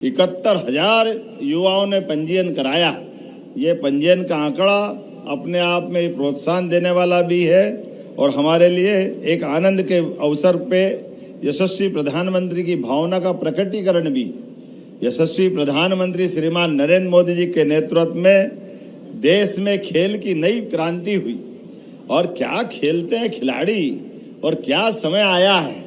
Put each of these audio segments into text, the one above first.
71,000 युवाओं ने पंजीयन कराया। ये पंजीयन का आंकड़ा अपने आप में प्रोत्साहन देने वाला भी है और हमारे लिए एक आनंद के अवसर पे यशस्वी प्रधानमंत्री की भावना का प्रकटीकरण भी है। यशस्वी प्रधानमंत्री श्रीमान नरेंद्र मोदी जी के नेतृत्व में देश में खेल की नई क्रांति हुई और क्या खेलते हैं खिलाड़ी और क्या समय आया है।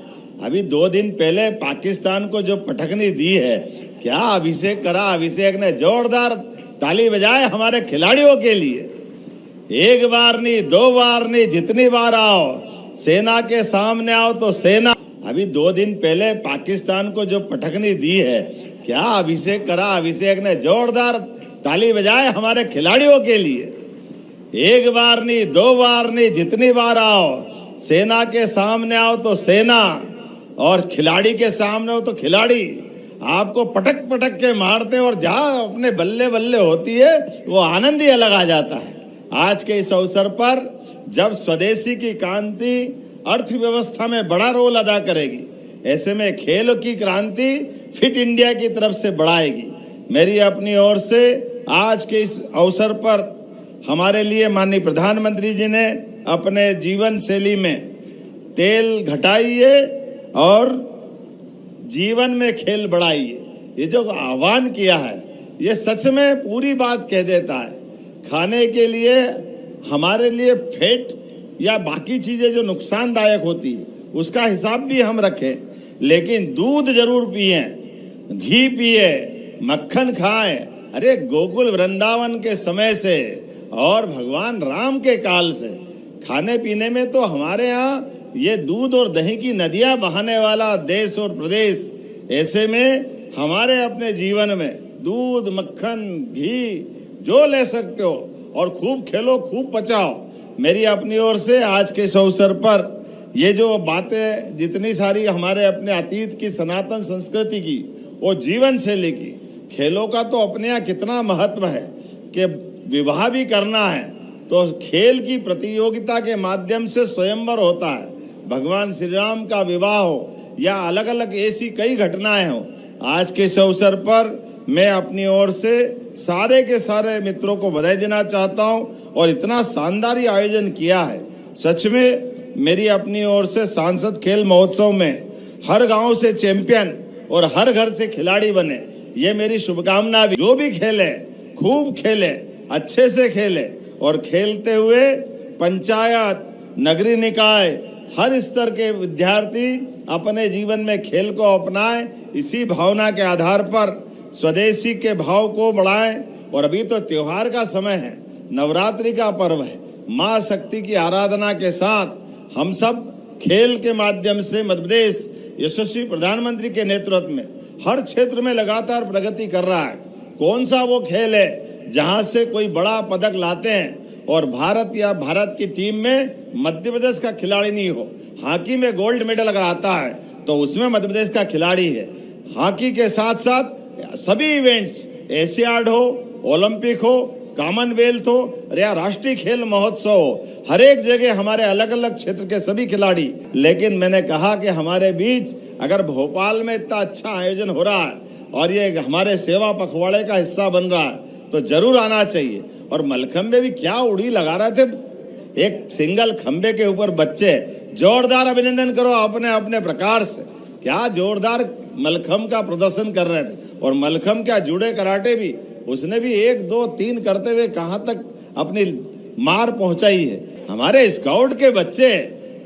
अभी 2 दिन पहले पाकिस्तान को जो पटकनी दी है, क्या अभिषेक करा। अभिषेक ने जोरदार ताली बजाए हमारे खिलाड़ियों के लिए। 1 बार नहीं 2 बार नहीं, जितनी बार आओ सेना के सामने आओ तो सेना। अभी 2 दिन पहले पाकिस्तान को जो पटकनी दी है, क्या अभिषेक करा। अभिषेक ने जोरदार ताली बजाए हमारे खिलाड़ियों के लिए। 1 बार नहीं 2 बार नहीं, जितनी बार आओ सेना के सामने आओ तो सेना और खिलाड़ी के सामने हो तो खिलाड़ी। आपको पटक पटक के मारते और जहां अपने बल्ले बल्ले होती है वो आनंद ही अलग आ जाता है। आज के इस अवसर पर जब स्वदेशी की क्रांति अर्थव्यवस्था में बड़ा रोल अदा करेगी, ऐसे में खेलों की क्रांति फिट इंडिया की तरफ से बढ़ाएगी। मेरी अपनी ओर से आज के इस अवसर पर हमारे लिए माननीय प्रधानमंत्री जी ने अपने जीवन शैली में तेल घटाइए और जीवन में खेल बढ़ाइए, ये जो आह्वान किया है ये सच में पूरी बात कह देता है। खाने के लिए हमारे लिए फैट या बाकी चीजें जो नुकसानदायक होती है उसका हिसाब भी हम रखें, लेकिन दूध जरूर पिए, घी पिए, मक्खन खाएं। अरे गोकुल वृंदावन के समय से और भगवान राम के काल से खाने पीने में तो हमारे यहाँ ये दूध और दही की नदियां बहाने वाला देश और प्रदेश। ऐसे में हमारे अपने जीवन में दूध, मक्खन, घी जो ले सकते हो और खूब खेलो, खूब पचाओ। मेरी अपनी ओर से आज के इस अवसर पर ये जो बातें जितनी सारी हमारे अपने अतीत की सनातन संस्कृति की और जीवन शैली की, खेलों का तो अपने यहाँ कितना महत्व है कि विवाह भी करना है तो खेल की प्रतियोगिता के माध्यम से स्वयंवर होता है। भगवान श्री राम का विवाह हो या अलग अलग ऐसी कई घटनाएं हो, आज के इस अवसर पर मैं अपनी ओर से सारे के सारे मित्रों को बधाई देना चाहता हूं और इतना शानदार आयोजन किया है। सच में मेरी अपनी ओर से सांसद खेल महोत्सव में हर गांव से चैंपियन और हर घर से खिलाड़ी बने, ये मेरी शुभकामना भी। जो भी खेले खूब खेले, अच्छे से खेले और खेलते हुए पंचायत, नगरीय निकाय, हर स्तर के विद्यार्थी अपने जीवन में खेल को अपनाएं। इसी भावना के आधार पर स्वदेशी के भाव को बढ़ाएं। और अभी तो त्योहार का समय है, नवरात्रि का पर्व है, माँ शक्ति की आराधना के साथ हम सब खेल के माध्यम से मध्य प्रदेश यशस्वी प्रधानमंत्री के नेतृत्व में हर क्षेत्र में लगातार प्रगति कर रहा है। कौन सा वो खेल है जहां से कोई बड़ा पदक लाते हैं और भारत या भारत की टीम में मध्य प्रदेश का खिलाड़ी नहीं हो। हॉकी में गोल्ड मेडल अगर आता है तो उसमें मध्य प्रदेश का खिलाड़ी है। हॉकी के साथ साथ सभी इवेंट्स, एशियाड हो, ओलंपिक हो, कॉमनवेल्थ हो या राष्ट्रीय खेल महोत्सव हो, हर एक जगह हमारे अलग अलग क्षेत्र के सभी खिलाड़ी। लेकिन मैंने कहा कि हमारे बीच अगर भोपाल में इतना अच्छा आयोजन हो रहा है और ये हमारे सेवा पखवाड़े का हिस्सा बन रहा है तो जरूर आना चाहिए। और मलखंबे भी क्या उड़ी लगा रहे थे, एक सिंगल खंबे के ऊपर बच्चे। जोरदार अभिनंदन करो अपने अपने प्रकार से, क्या जोरदार मलखंब का प्रदर्शन कर रहे थे। और मलखंब क्या, जुड़े कराटे भी, उसने भी 1 2 3 करते हुए कहां तक अपनी मार पहुंचाई है। हमारे स्काउट के बच्चे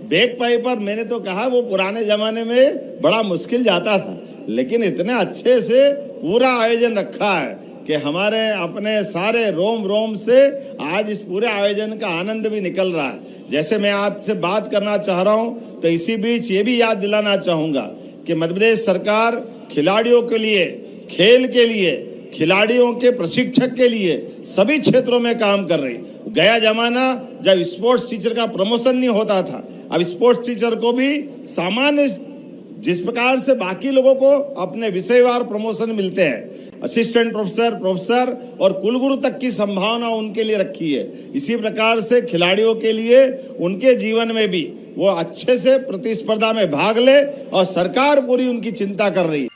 बैक पाइपर, मैंने तो कहा वो पुराने जमाने में बड़ा मुश्किल जाता था, लेकिन इतने अच्छे से पूरा आयोजन रखा है कि हमारे अपने सारे रोम रोम से आज इस पूरे आयोजन का आनंद भी निकल रहा है। जैसे मैं आपसे बात करना चाह रहा हूं तो इसी बीच ये भी याद दिलाना चाहूंगा कि मध्य प्रदेश सरकार खिलाड़ियों के लिए, खेल के लिए, खिलाड़ियों के प्रशिक्षक के लिए सभी क्षेत्रों में काम कर रही। गया जमाना जब स्पोर्ट्स टीचर का प्रमोशन नहीं होता था, अब स्पोर्ट्स टीचर को भी सामान्य जिस प्रकार से बाकी लोगों को अपने विषयवार प्रमोशन मिलते हैं, असिस्टेंट प्रोफेसर, प्रोफेसर और कुलगुरु तक की संभावना उनके लिए रखी है। इसी प्रकार से खिलाड़ियों के लिए उनके जीवन में भी वो अच्छे से प्रतिस्पर्धा में भाग ले और सरकार पूरी उनकी चिंता कर रही है।